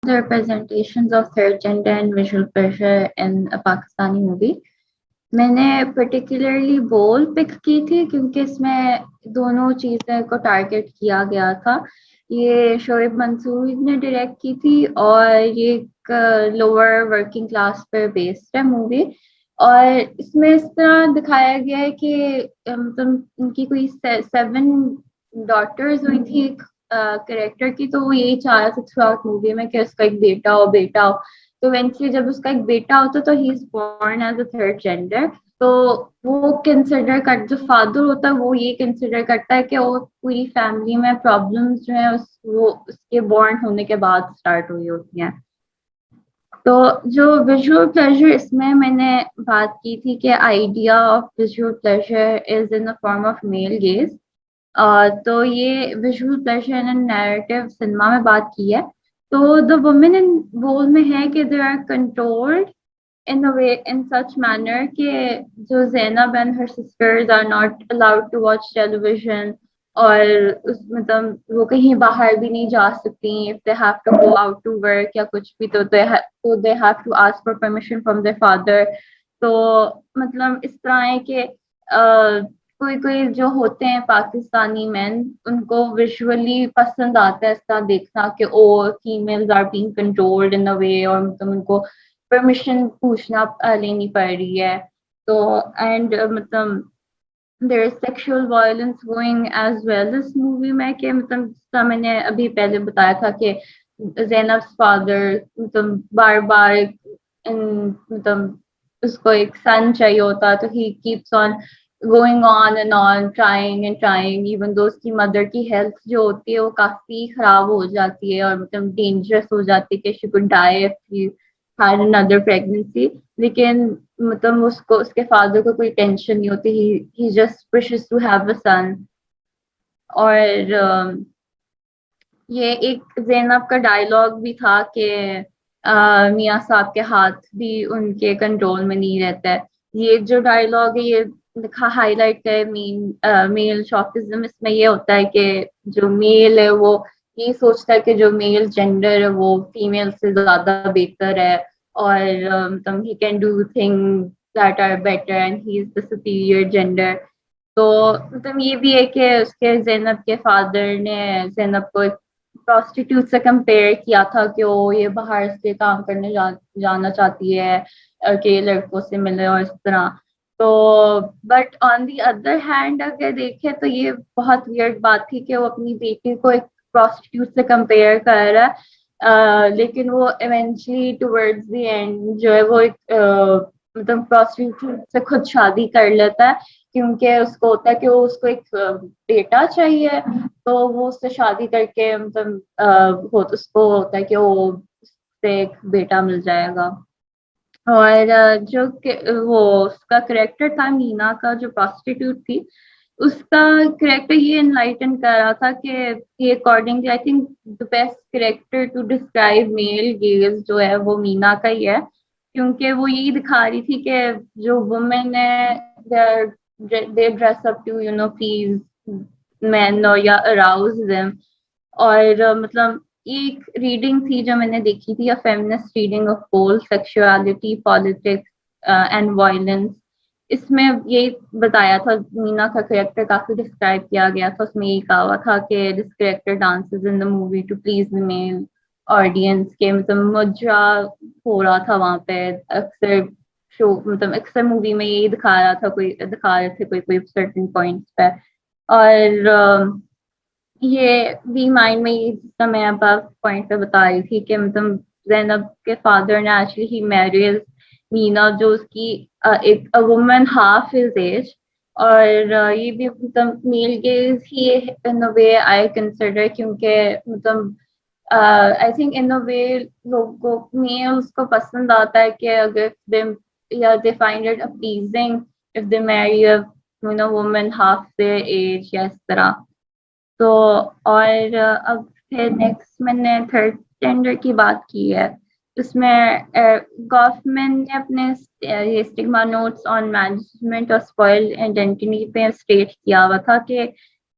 the representations of third gender and visual pleasure in a Pakistani movie. मैंने particularly बोल pick की थी क्योंकि इसमें दोनों चीज़ें को टारगेट किया गया था। ये शोएब मंसूर ने डायरेक्ट की थी और ये एक लोअर वर्किंग क्लास पर बेस्ड है मूवी। और इसमें इस तरह दिखाया गया है कि मतलब उनकी कोई 7 डॉटर्स हुई थी एक कैरेक्टर की, तो वो यही चाह रहा था थ्रू आउट मूवी में कि उसका एक बेटा हो। तो इवेंचुअली जब उसका एक बेटा होता है तो he is born as a third gender. तो वो कंसिडर कर जो फादर होता है वो ये कंसिडर करता है कि वो पूरी फैमिली में प्रॉब्लम्स जो है वो उसके बोर्न होने के बाद स्टार्ट हुई होती हैं। तो जो विजुअल प्लेजर इसमें मैंने बात की थी कि idea of visual pleasure is in the form of male gaze. तो ये visual pleasure in narrative cinema में बात की है। तो द वुमेन इन रोल में है कि they are controlled in a way in such manner कि जो Zainab and her sisters are not allowed to watch television, और उस मतलब वो कहीं बाहर भी नहीं जा सकती। if they have to go out to work या कुछ भी तो they have to ask for permission from their father। तो मतलब इस तरह है कि कोई कोई जो होते हैं पाकिस्तानी मैन उनको विजुअली पसंद आता है ऐसा देखना कि ओ फीमेल्स आर बीइंग कंट्रोल्ड इन अ वे, और मतलब उनको परमिशन पूछना लेनी पड़ रही है। तो एंड मतलब there is sexual violence going as well इस मूवी में कि मतलब जिसका मैंने अभी पहले बताया था कि ज़ैनब फादर मतलब बार बार मतलब उसको एक सन चाहिए होता तो he keeps on going on and on trying even though उसकी मदर की हेल्थ जो होती है वो काफी खराब हो जाती है और मतलब डेंजरस हो जाती है कि she could die if he had another pregnancy. लेकिन मतलब उसको उसके फादर को कोई टेंशन नहीं होती, he just wishes to have a son. और ये एक ज़ैनब का डायलॉग भी था कि मियाँ साहब के हाथ भी उनके कंट्रोल में नहीं रहता है। ये जो डायलॉग है ये लिखा हाईलाइट है मेल शॉफिज्म। इसमें ये होता है कि जो मेल है वो ये सोचता है कि जो मेल जेंडर है वो फीमेल से ज्यादा बेहतर है, और मतलब he can do things that are better and he is the superior gender. तो मतलब ये भी है कि उसके ज़ैनब के फादर ने ज़ैनब को एक प्रोस्टिट्यूट से कंपेयर किया था कि वो ये बाहर से काम करने जाना चाहती है कि लड़कों से मिले और इस तरह। तो but on the other hand अगर देखें तो ये बहुत वियर्ड बात थी कि वो अपनी बेटी को एक प्रोस्टिट्यूट से कंपेयर कर रहा है। लेकिन वो इवेंचुअली टुवर्ड्स द एंड जो है वो एक मतलब प्रोस्टिट्यूट से खुद शादी कर लेता है क्योंकि उसको होता है कि वो उसको एक बेटा चाहिए। तो वो उससे शादी करके मतलब हो उसको होता है कि वो उससे एक बेटा मिल जाएगा। और वो उसका करेक्टर था मीना का जो प्रोस्टिट्यूट थी, उसका करेक्टर ये एनलाइटन कर रहा था कि accordingly I think the best character to describe male gaze जो है वो मीना का ही है। क्योंकि वो यही दिखा रही थी कि जो वुमेन है they dress up to please man और या अराउज देम। और मतलब एक रीडिंग थी जो मैंने देखी थी, अ फेमिनिस्ट रीडिंग ऑफ बोल सेक्सुअलिटी पॉलिटिक्स एंड वायलेंस। इसमें ये बताया था मीना का करेक्टर काफी डिस्क्राइब किया गया था। उसमें ये कहा हुआ था कि this character dances in the movie to please the male audience के मतलब मुजरा हो रहा था वहां पे। अक्सर शो मतलब अक्सर मूवी में यही दिखा रहे थे कोई कोई सर्टेन पॉइंट्स पे। और ये भी माइंड में ये जिसका मैं अब पॉइंट पे बता रही थी कि मतलब जैनब के फादर ने एक्चुअली ही मैरिज मीना जो उसकी एक वुमन हाफ हिज एज। और ये भी मतलब male gaze he in a way I consider क्योंकि मतलब आई थिंक इन अ वे लोगों मेल्स को पसंद आता है कि अगर दे या they find it appeasing if they marry a woman half their age या इस तरह। तो और अब फिर नेक्स्ट मैंने थर्ड जेंडर की बात की है। उसमें गॉफमैन ने अपने ये स्टिग्मा नोट्स ऑन मैनेजमेंट और स्पॉइल्ड आइडेंटिटी पे स्टेट किया हुआ था कि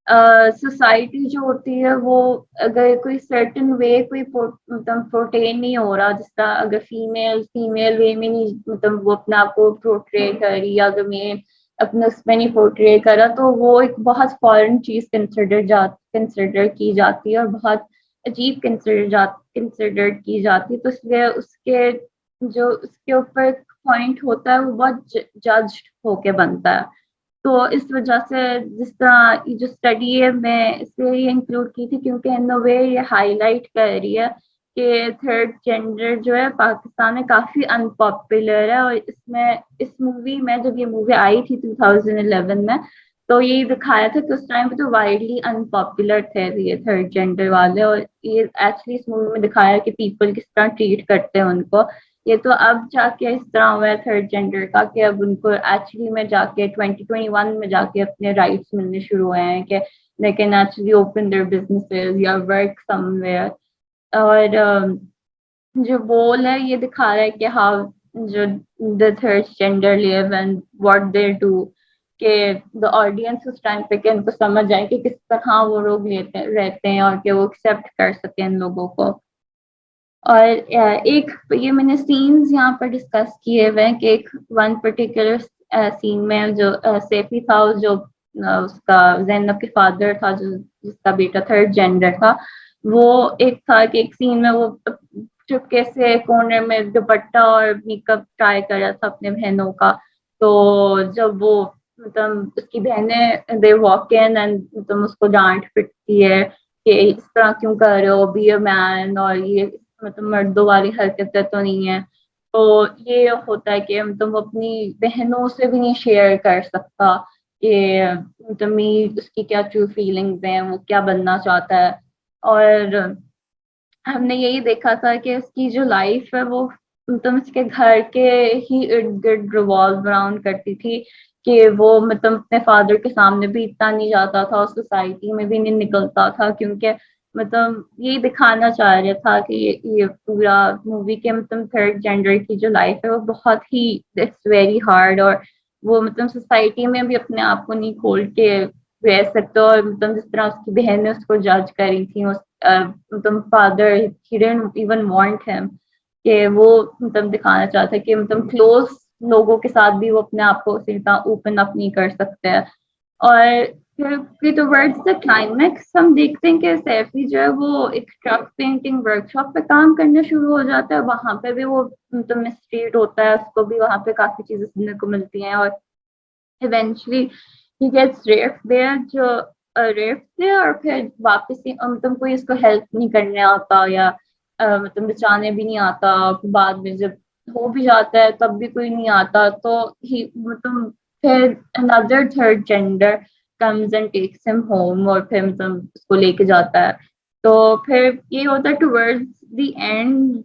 सोसाइटी जो होती है वो अगर कोई सर्टेन वे कोई मतलब पोर्ट्रेट नहीं हो रहा, जिस तरह अगर फीमेल फीमेल वे में नहीं मतलब वो अपने आप को पोर्ट्रे करी, या अगर मेल अपने उसमें नहीं पोर्ट्रे करा, तो वो एक बहुत फॉरेन चीज कंसिडर की जाती है और बहुत अजीब कंसिडर की जाती है। तो इसलिए उसके जो उसके ऊपर पॉइंट होता है वो बहुत जज्ड होके बनता है। तो इस वजह से जिस तरह ये जो स्टडी है मैं इसलिए ये इंक्लूड की थी क्योंकि इन द वे ये हाईलाइट कर रही है कि थर्ड जेंडर जो है पाकिस्तान में काफी अनपॉपुलर है। और इसमें इस मूवी में जब ये मूवी आई थी 2011 में, तो ये दिखाया था कि उस टाइम पे तो वाइडली अनपॉपुलर थे ये थर्ड जेंडर वाले। और ये एक्चुअली इस मूवी में दिखाया है कि पीपल किस तरह ट्रीट करते हैं उनको। ये तो अब जाके इस तरह हुआ है थर्ड जेंडर का कि अब उनको एक्चुअली में जाके 2021 में जाके अपने राइट्स मिलने शुरू हुए हैं कि they can actually open their businesses या वर्क समवेयर। और जो बोल है ये दिखा रहा है कि हाउ जो the third gender live and what they do, कि द ऑडियंस उस टाइम पे कि उनको समझ आए कि किस तरह वो लोग लेते रहते हैं और कि वो एक्सेप्ट कर सके इन लोगों को। और एक ये मैंने सीन्स यहाँ पर डिस्कस किए हुए हैं कि एक वन पर्टिकुलर सीन में जो सैफी था, जो उसका जैनब के फादर था, जो जिसका बेटा थर्ड जेंडर था, वो एक था कि एक सीन में वो चुपके से कोने में दुपट्टा और मेकअप ट्राई कर रहा था अपने बहनों का। तो जब वो मतलब उसकी बहनें दे वॉक इन एंड मतलब उसको डांट पिटती है कि इस तरह क्यों कर रहे हो, बी अ मैन, और ये मतलब मर्दों वाली हरकतें तो नहीं है। तो ये होता है कि मतलब वो अपनी बहनों से भी नहीं शेयर कर सकता कि मतलब उसकी क्या ट्रू फीलिंग्स हैं, वो क्या बनना चाहता है। और हमने यही देखा था कि उसकी जो लाइफ है वो मतलब उसके घर के ही इर्द गिर्द रिवॉल्व अराउंड करती थी। कि वो मतलब अपने फादर के सामने भी इतना नहीं जाता था और सोसाइटी में भी नहीं निकलता था, क्योंकि मतलब यही दिखाना चाह रहा था कि ये पूरा मूवी के मतलब थर्ड जेंडर की जो लाइफ है वो बहुत ही इट्स वेरी हार्ड। और वो मतलब सोसाइटी में भी अपने आप को नहीं खोल के रह सकते। और मतलब जिस तरह उसकी बहन ने उसको जज करी थी, मतलब father he didn't even want him, कि वो मतलब दिखाना चाहता है कि मतलब क्लोज लोगों के साथ भी वो अपने आप को सीधा ओपन अप नहीं कर सकते हैं। और फिर टुवर्ड्स द क्लाइमैक्स हम देखते हैं कि सैफी जो है वो एक ट्रक पेंटिंग वर्कशॉप पे काम करना शुरू हो जाता है। वहां पे भी वो मतलब मिसट्रीट होता है, उसको भी वहां पे काफी चीजें सुनने को मिलती हैं। और eventually he gets raped there, जो रेप्ड देयर, और फिर वापस ही मतलब कोई इसको हेल्प नहीं करने आता या मतलब बचाने भी नहीं आता। बाद में जब हो भी जाता है तब भी कोई नहीं आता, तो ही मतलब फिर another third gender comes and takes him home और फिर मतलब उसको लेके जाता है। तो फिर ये होता है टुवर्ड्स द एंड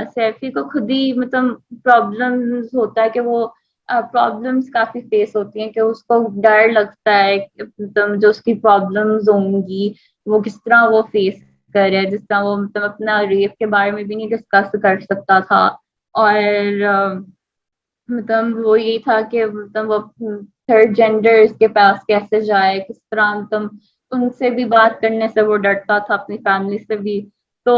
सैफी को खुद ही मतलब प्रॉब्लम्स होता है कि वो प्रॉब्लम्स काफी फेस होती हैं, कि उसको डर लगता है कि मतलब जो उसकी प्रॉब्लम्स होंगी वो किस तरह वो फेस करे, जिस तरह वो मतलब अपना रेप के बारे में भी नहीं डिस्कस कर सकता था। और मतलब वो यही था कि मतलब वो थर्ड जेंडर के पास कैसे जाए, किस तरह मतलब उनसे भी बात करने से वो डरता था, अपनी फैमिली से भी। तो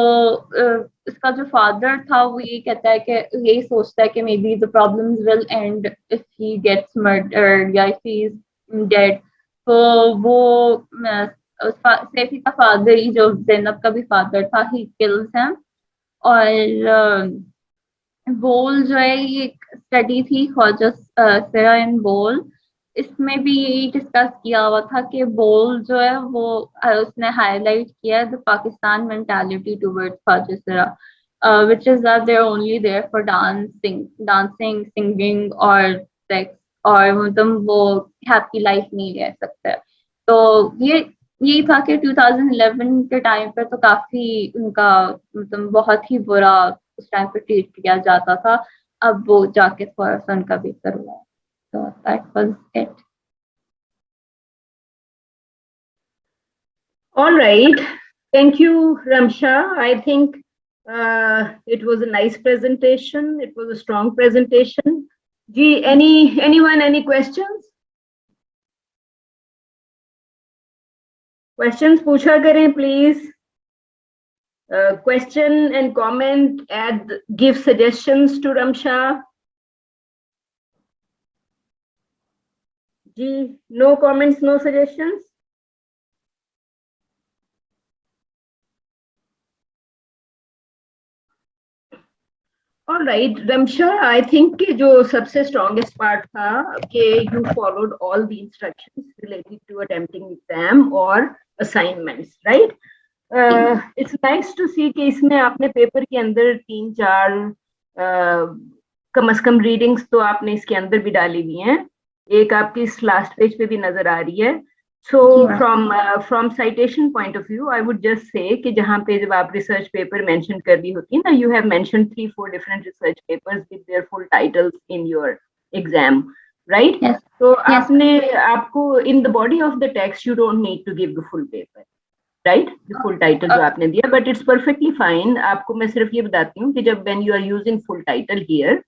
इसका जो फादर था वो ये कहता है कि यही सोचता है कि maybe the problems will end if he gets murdered या इफ ही इज डेड। तो वो सैफी का फादर ही, जो जैनब का भी फादर था, ही किल्स हिम। और बोल जो है ये एक स्टडी थी ख्वाजा सेरा इन बोल। इसमें भी यही डिस्कस किया हुआ था कि बोल जो है वो उसने हाईलाइट किया the Pakistan mentality towards Khwaja Sira, which is that they're only there for dancing, singing और sex, और मतलब वो हैप्पी लाइफ नहीं रह सकते। तो ये यही था कि 2011 के टाइम पे तो काफी उनका मतलब बहुत ही बुरा उस टाइम पे ट्रीट किया जाता था। अब वो जाके थोड़ा सा उनका बेहतर हुआ है। तो that was it. All right. Thank you, Ramsha. I think it was a nice presentation. It was a strong presentation. Gee, anyone, any questions? Questions पूछा करें please. Question and comment, add, give suggestions to Ramsha. Ji, no comments, no suggestions. All right, Ramsha, I think कि जो सबसे strongest part था कि you followed all the instructions related to attempting exam or assignments, right? It's nice to see कि इसमें आपने paper के अंदर 3-4 कम से कम रीडिंग्स तो आपने इसके अंदर भी डाली हुई हैं. एक आपकी इस लास्ट पेज पे भी नजर आ रही है. So from citation point of view, I would just say कि जहाँ पे जब आप research paper mention कर रही होती है ना, you have mentioned 3-4 different research papers with their full titles in your exam, right? Yes. तो Yes. आपको in the body of the text you don't need to give the full paper, right? The full title जो आपने दिया, but it's perfectly fine. आपको मैं सिर्फ ये बताती हूँ कि जब when you are using full title here,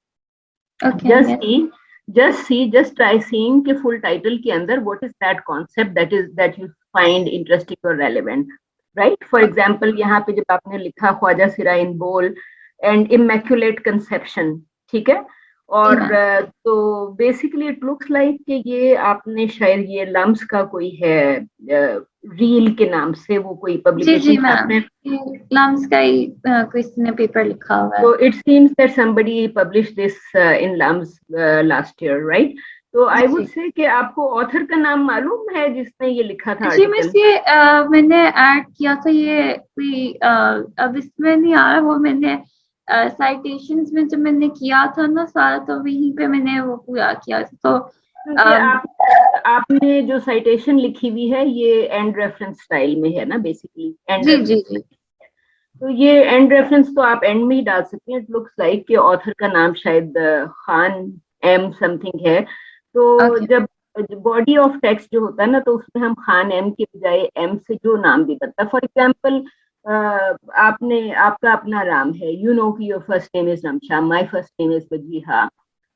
okay, just try seeing के full title के अंदर what is that concept that you find interesting or relevant, right? For example, यहाँ पे जब आपने लिखा ख्वाजा सिरा इन बोल and immaculate conception, ठीक है? और तो बेसिकली इट लुक्स लाइक कि ये आपने शायद ये लम्स का कोई है रील के नाम से वो कोई पब्लिकेशन आपने लम्स का ही किसी ने पेपर लिखा हुआ है. So it seems that somebody published this in LUMS last year, right? तो I would say कि आपको ऑथर का नाम मालूम है जिसने ये लिखा था जी आर्टिकल? मिस ये मैंने ऐड किया था ये कोई अब इसमें नहीं आ रहा वो मैंने साइटेशंस में जब मैंने किया था ना सारा तो वहीं पे मैंने वो पूरा किया था. तो आपने जो साइटेशन लिखी हुई है ये एंड रेफरेंस स्टाइल में है ना बेसिकली? जी. तो ये एंड रेफरेंस तो आप एंड में ही डाल सकते हैं. इट लुक्स लाइक कि ऑथर का नाम शायद खान एम समथिंग है. तो जब बॉडी ऑफ टेक्स्ट जो होता है ना तो उसमें हम खान एम के बजाय एम से जो नाम भी करता है. फॉर एग्जाम्पल आपका अपना नाम है, यू नो कि your first name is Ramsha, my first name is Wajiha,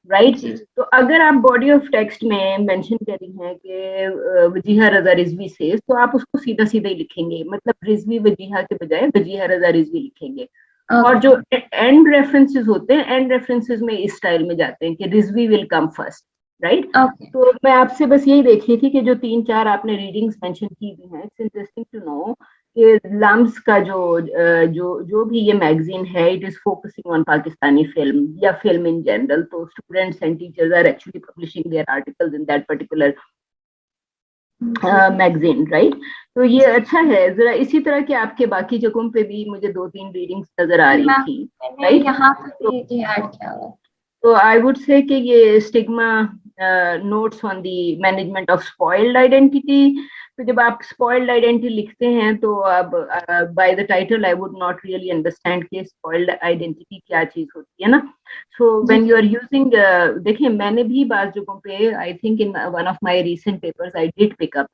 right? तो अगर आप बॉडी ऑफ टेक्स्ट में मेंशन कर रही हैं कि वजीहा रजा रिजवी से, तो आप उसको सीधा सीधा ही लिखेंगे, मतलब रिजवी वजीहा के बजाय वजीहा रजा रिजवी लिखेंगे. और जो एंड रेफरेंसेस होते हैं, एंड रेफरेंसेस में इस स्टाइल में जाते हैं कि Rizvi will come first, right? तो मैं आपसे बस यही देख रही थी कि जो 3-4 आपने रीडिंग्स मेंशन की हुई हैं, इट्स इंटरेस्टिंग टू नो कि लम्स का जो भी ये मैगजीन है, it is focusing on Pakistani film या फिल्म इन जनरल. तो students and teachers are actually publishing their articles in that particular magazine, right? तो ये अच्छा है. जरा इसी तरह के आपके बाकी जगहों पे भी मुझे 2-3 रीडिंग्स नजर आ रही थी, राइट? यहाँ पे ऐड किया हुआ. तो आई वुड से कि ये stigma notes on the management of spoiled identity. तो जब आप स्पॉइल्ड आइडेंटिटी लिखते हैं तो अब by the title I would not really understand कि स्पॉइल्ड आइडेंटिटी क्या चीज होती है ना. So when you are using, देखिए मैंने भी बाज जगहों पे I think in one of my recent papers I did pick up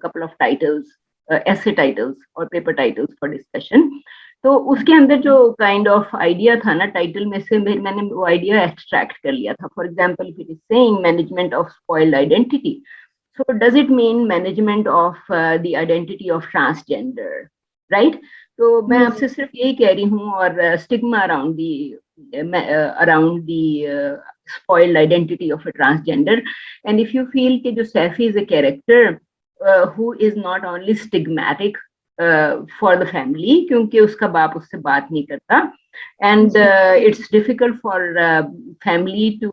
couple of titles, ऐसे टाइटल्स और पेपर टाइटल्स फॉर डिस्कशन. तो उसके अंदर जो काइंड ऑफ आइडिया था ना टाइटल में से मैंने वो आइडिया एक्सट्रैक्ट कर लिया था. For example if it is saying management of spoiled identity, so does it mean management of the identity of transgender, right? तो मैं आपसे सिर्फ यही कह रही हूँ. और stigma around the spoiled identity of a transgender, and if you feel कि जो Saifi is a character who is not only stigmatic for the family क्योंकि उसका बाप उससे बात नहीं करता, and it's difficult for family to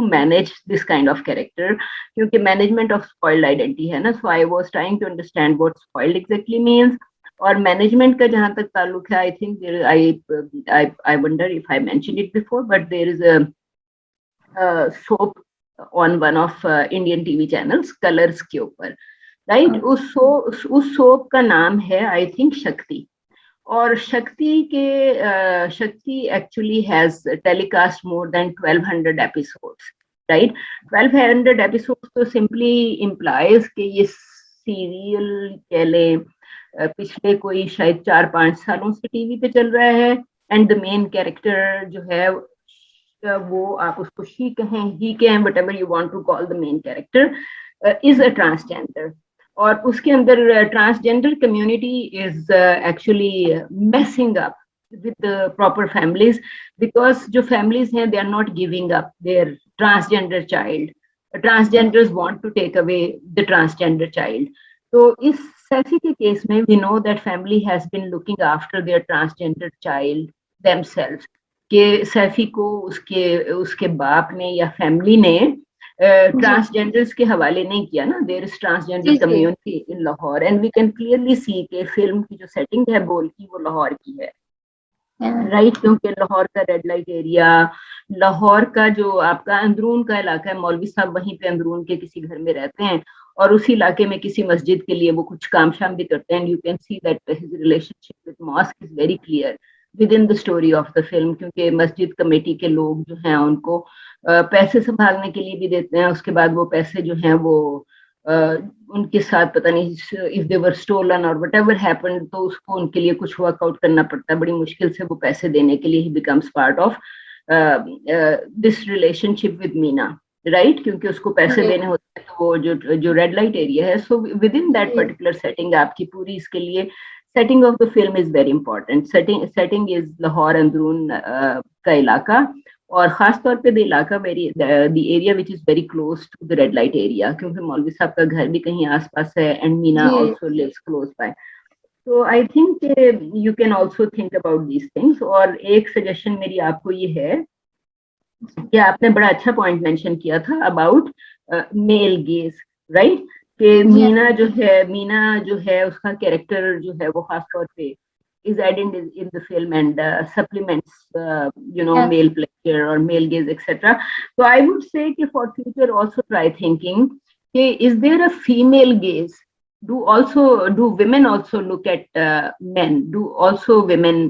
manage this kind of character क्योंकि management of spoiled identity है ना. So I was trying to understand what spoiled exactly means. और मैनेजमेंट का जहां तक ताल्लुक है, I think I wonder if I mentioned it before, but there is a soap on one of Indian TV channels, Colors के ऊपर, right? उस soap का नाम है आई थिंक शक्ति. और शक्ति actually has telecast more than 1200 episodes, right? 1200 episodes तो सिंपली इम्प्लाइज कि ये सीरियल कह लें पिछले कोई शायद 4-5 सालों से टीवी पे चल रहा है. एंड द मेन कैरेक्टर जो है वो आप उसको शी कहें, ही कहें, whatever you want to call the main character, is a transgender. और उसके अंदर transgender community is actually messing up with the proper families, because जो families हैं they are not giving up their transgender child. Transgenders want to take away the transgender child. तो इस सैफी के case में we know that family has been looking after their transgender child themselves. कि सैफी को उसके बाप ने या फैमिली ने ट्रांसजेंडर्स के हवाले नहीं किया ना. There is transgender community in Lahore and we can clearly see कि फिल्म की जो सेटिंग है बोल की वो लाहौर की है, राइट क्योंकि लाहौर का रेड लाइट एरिया, लाहौर का जो आपका अंदरून का इलाका है, मौलवी साहब वहीं पे अंदरून के किसी घर में रहते हैं और उसी इलाके में किसी मस्जिद के लिए वो कुछ काम शाम भी करते हैं. You can see that his relationship with mask is very clear with in the story of the film, क्योंकि मस्जिद कमेटी के लोग जो हैं उनको पैसे संभालने के लिए भी देते हैं. उसके बाद वो पैसे जो हैं वो उनके साथ पता नहीं इफ दे वर स्टोलन और व्हाटएवर हैपेंड, तो उसको उनके लिए कुछ वर्कआउट करना पड़ता है. बड़ी मुश्किल से वो पैसे देने के लिए ही becomes part of this relationship with Meena, right क्योंकि उसको पैसे देने होते हैं. तो वो जो रेड लाइट एरिया है, so within that particular setting आपकी पूरी इसके लिए setting of the film is very important. Setting is Lahore अंदरून का इलाका, और खास तौर पे द इलाका very the area which is very close to the red light area, क्योंकि मौलवी साहब का घर भी कहीं आसपास है and Meena also lives close by. तो I think you can also think about these things. और एक सजेशन मेरी आपको ये है कि आपने बड़ा अच्छा पॉइंट मेंशन किया था अबाउट मेल गेज, राइट कि मीना जो है उसका कैरेक्टर जो है वो खास तौर पे is added in the film and supplements male pleasure or male gaze etc. So I would say कि for future also try thinking is there a female gaze? Do women also look at men? Do also women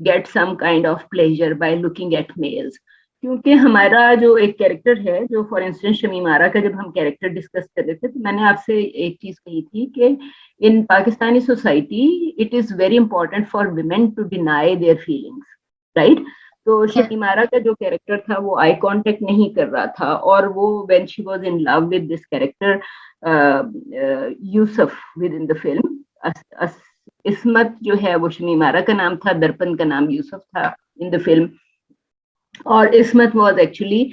get some kind of pleasure by looking at males? क्योंकि हमारा जो एक character है, जो for instance Shamim आरा का जब हम character discuss कर रहे थे तो मैंने आपसे एक चीज कही थी कि in Pakistani society it is very important for women to deny their feelings, right. तो शमीम आरा का जो कैरेक्टर था वो आई कांटेक्ट नहीं कर रहा था, और वो when she was in love with this character Yusuf within the film, Ismat जो है वो शमीम आरा का नाम था, दर्पण का नाम यूसुफ था इन द फिल्म. और इस्मत वाज एक्चुअली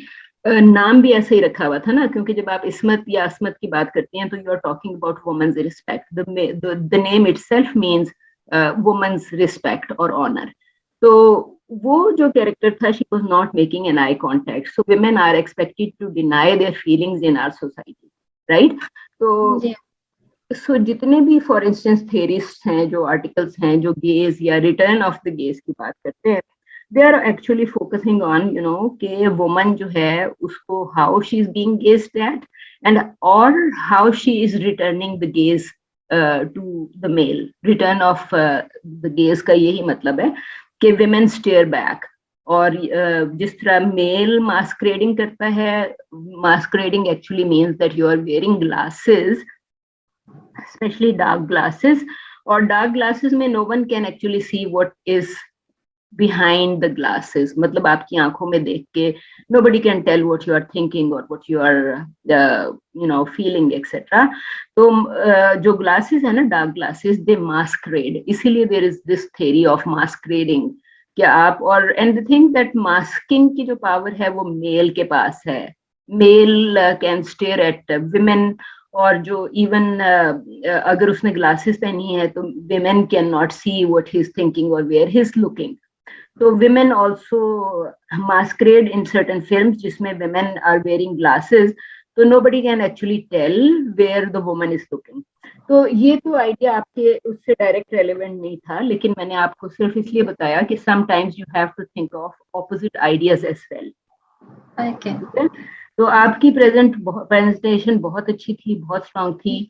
नाम भी ऐसे ही रखा हुआ था ना, क्योंकि जब आप इस्मत या अस्मत की बात करती हैं तो you are talking about women's respect. The name itself means women's respect और ऑनर. तो वो जो कैरेक्टर था, she was not making an eye contact, so women are expected to deny their feelings in our society, right. तो जितने भी for instance theorist हैं, जो आर्टिकल्स हैं जो गेज या रिटर्न ऑफ द गेज की बात करते हैं, they are actually focusing on कि woman जो है उसको how she is being gazed at and or how she is returning the gaze to the male. Return of the gaze का यही मतलब है कि women stare back. और जिस तरह मेल masquerading करता है, masquerading actually means that you are wearing glasses, especially dark glasses, और dark glasses में no one can actually see what is behind the glasses. मतलब आपकी आंखों में देख के nobody can tell what you are thinking or what you are feeling etc. तो जो glasses है ना, dark glasses, they masquerade. इसीलिए there is this theory of masquerading कि आप और and the thing that masking की जो power है वो male के पास है. Male can stare at women, और जो इवन अगर उसने ग्लासेस पहनी है तो women cannot see what he is thinking or where he is looking. So women also masquerade in certain films जिसमें women are wearing glasses, so nobody can actually tell where the woman is looking. तो ये तो idea आपके उससे direct relevant नहीं था, लेकिन मैंने आपको सिर्फ इसलिए बताया कि sometimes you have to think of opposite ideas as well. Okay. तो आपकी प्रेजेंटेशन बहुत अच्छी थी, बहुत स्ट्रांग थी.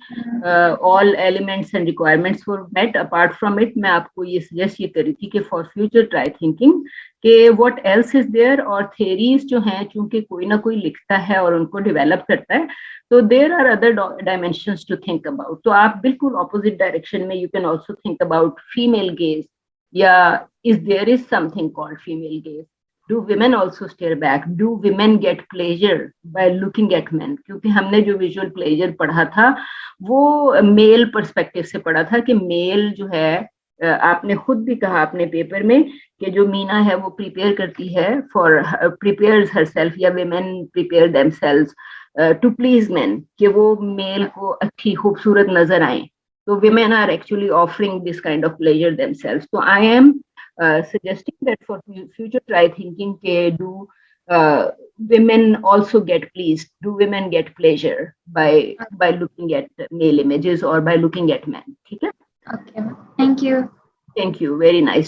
All elements and requirements were met. Apart from it मैं आपको ये सजेस्ट ये करी थी कि फॉर फ्यूचर ट्राई थिंकिंग कि व्हाट एल्स इज देयर. और थेरीज जो हैं, चूंकि कोई ना कोई लिखता है और उनको डेवलप करता है, तो there are other dimensions to think about. तो आप बिल्कुल ऑपोजिट डायरेक्शन में you can also think about female gaze, या is there is something called female gaze. Do women also stare back? Do women get pleasure by looking at men? क्योंकि हमने जो visual pleasure पढ़ा था वो mail perspective से पढ़ा था कि मेल जो है आपने खुद भी कहा अपने पेपर में कि जो मीना है वो प्रिपेयर करती है फॉर प्रिपेयर्स हरसेल्फ या women prepare themselves to please men कि वो मेल को अच्छी खूबसूरत नजर आए. So women are actually offering this kind of pleasure themselves. So I am suggesting that for future try thinking ke do women also get pleased, do women get pleasure by looking at male images or by looking at men. Okay, Okay, thank you. thank you, very nice.